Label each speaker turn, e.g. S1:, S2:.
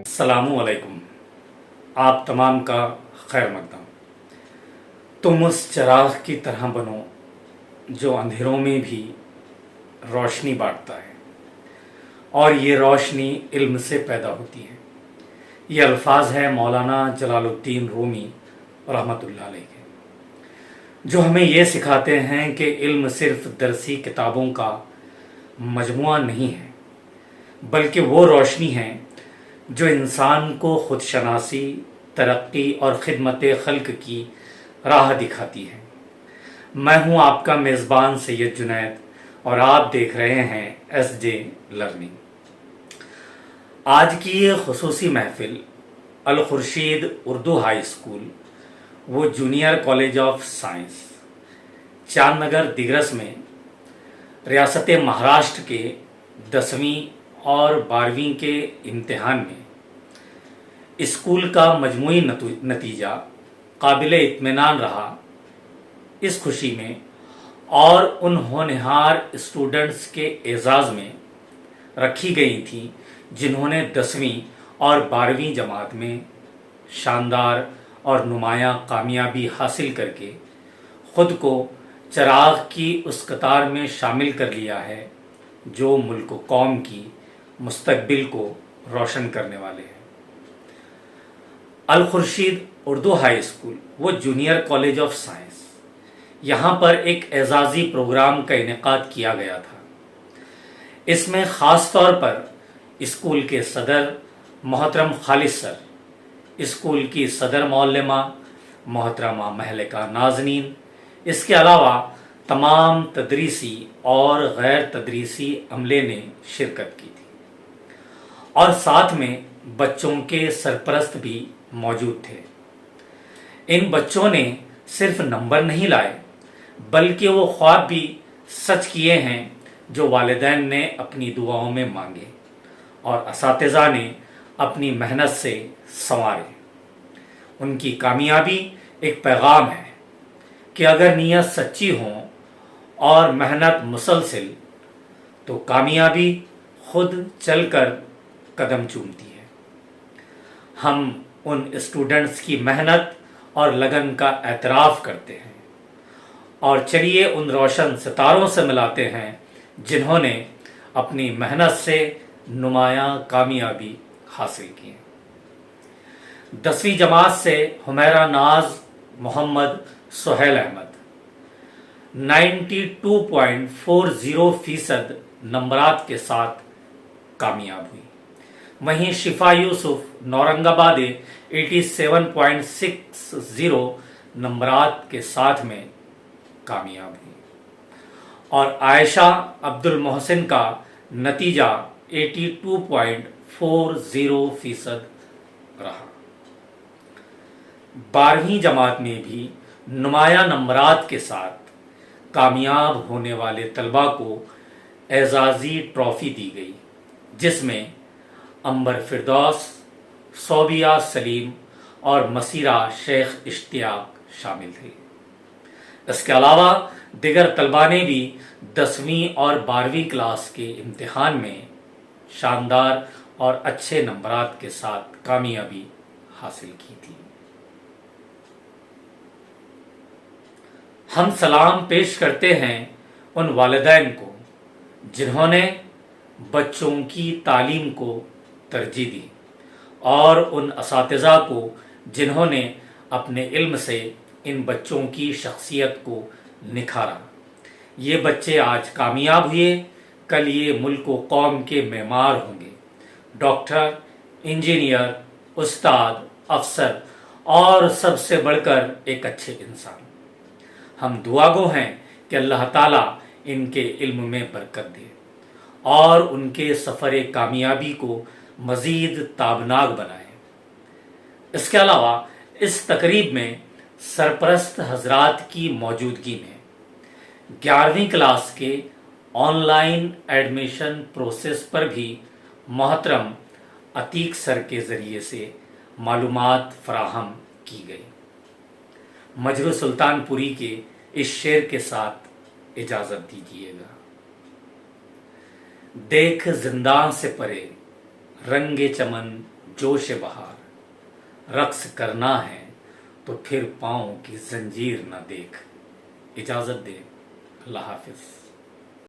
S1: अस्सलामुअलैकुम। आप तमाम का खैर मकदम। तुम उस चिराग की तरह बनो जो अंधेरों में भी रोशनी बांटता है, और ये रोशनी इल्म से पैदा होती है। ये अल्फाज है मौलाना जलालुद्दीन रूमी रहमतुल्लाह अलैह के, जो हमें ये सिखाते हैं कि इल्म सिर्फ दरसी किताबों का मजमुआ नहीं है, बल्कि वो रोशनी है जो इंसान को खुदशनासी, तरक्की और खिदमत खल्क की राह दिखाती है। मैं हूं आपका मेज़बान सैयद जुनैद और आप देख रहे हैं SJ लर्निंग। आज की ये खुसूसी महफिल अल खुर्शीद उर्दू हाई स्कूल वो junior college of science Chandnagar Digras में रियासत महाराष्ट्र के 10वीं और 12वीं के इम्तिहान में स्कूल का मजमूई नतीजा काबिल इत्मीनान रहा। इस खुशी में और उन होनहार स्टूडेंट्स के एजाज़ में रखी गई थी जिन्होंने 10वीं और 12वीं जमात में शानदार और नुमायां कामयाबी हासिल करके ख़ुद को चिराग की उस कतार में शामिल कर लिया है जो मुल्क कौम की मुस्तकबिल को रोशन करने वाले हैं। अल खुर्शीद उर्दू हाई स्कूल वो जूनियर कॉलेज ऑफ साइंस, यहाँ पर एक एजाज़ी प्रोग्राम का इनेकाद किया गया था। इसमें ख़ास तौर पर स्कूल के सदर मोहतरम खालिद सर, स्कूल की सदर मौलमा मोहतरमा महलिका नाज़नीन, इसके अलावा तमाम तदरीसी और गैर तदरीसी अमले ने शिरकत की थी, और साथ में बच्चों के सरपरस्त भी मौजूद थे। इन बच्चों ने सिर्फ नंबर नहीं लाए, बल्कि वो ख्वाब भी सच किए हैं जो वालिदैन ने अपनी दुआओं में मांगे और असातिज़ा ने अपनी मेहनत से संवारे। उनकी कामयाबी एक पैगाम है कि अगर नीयत सच्ची हो और मेहनत मुसलसिल, तो कामयाबी खुद चलकर कदम चूमती है। हम उन स्टूडेंट्स की मेहनत और लगन का एतराफ़ करते हैं, और चलिए उन रोशन सितारों से मिलाते हैं जिन्होंने अपनी मेहनत से नुमायां कामयाबी हासिल की है। 10वीं जमात से हुमैरा नाज मोहम्मद सुहेल अहमद 92.40% नंबरात के साथ कामयाब हुई। वहीं शिफा यूसुफ नौरंगाबाद 87.60 नंबरात के साथ में कामयाब हुई, और आयशा अब्दुल मोहसिन का नतीजा 82.40% रहा। 12वीं जमात में भी नुमायां नंबरात के साथ कामयाब होने वाले तलबा को एजाज़ी ट्रॉफ़ी दी गई, जिसमें अंबर फिरदौस, सोबिया सलीम और मसीरा शेख इश्तियाक शामिल थे। इसके अलावा दिगर तलबा ने भी 10वीं और 12वीं क्लास के इम्तिहान में शानदार और अच्छे नंबरात के साथ कामयाबी हासिल की थी। हम सलाम पेश करते हैं उन वालिदैन को जिन्होंने बच्चों की तालीम को तरजीह दी, और उन असातिज़ा को जिन्होंने अपने इल्म से इन बच्चों की शख्सियत को निखारा। ये बच्चे आज कामयाब हुए, कल ये मुल्क व कौम के मेमार होंगे, डॉक्टर, इंजीनियर, उस्ताद, अफसर और सबसे बढ़कर एक अच्छे इंसान। हम दुआगो हैं कि अल्लाह ताला इनके इल्म में बरकत दे और उनके सफ़र कामयाबी को मज़ीद ताबनाक बनाए। इसके अलावा इस तकरीब में सरपरस्त हजरात की मौजूदगी में 11वीं क्लास के ऑनलाइन एडमिशन प्रोसेस पर भी मोहतरम अतीक सर के ज़रिए से मालूमात फराहम की गई। मजरू सुल्तानपुरी के इस शेर के साथ इजाज़त दीजिएगा। دیکھ زندان سے پرے رنگ چمن جوش بہار، رقص کرنا ہے تو پھر پاؤں کی زنجیر نہ دیکھ۔ اجازت دے، اللہ حافظ۔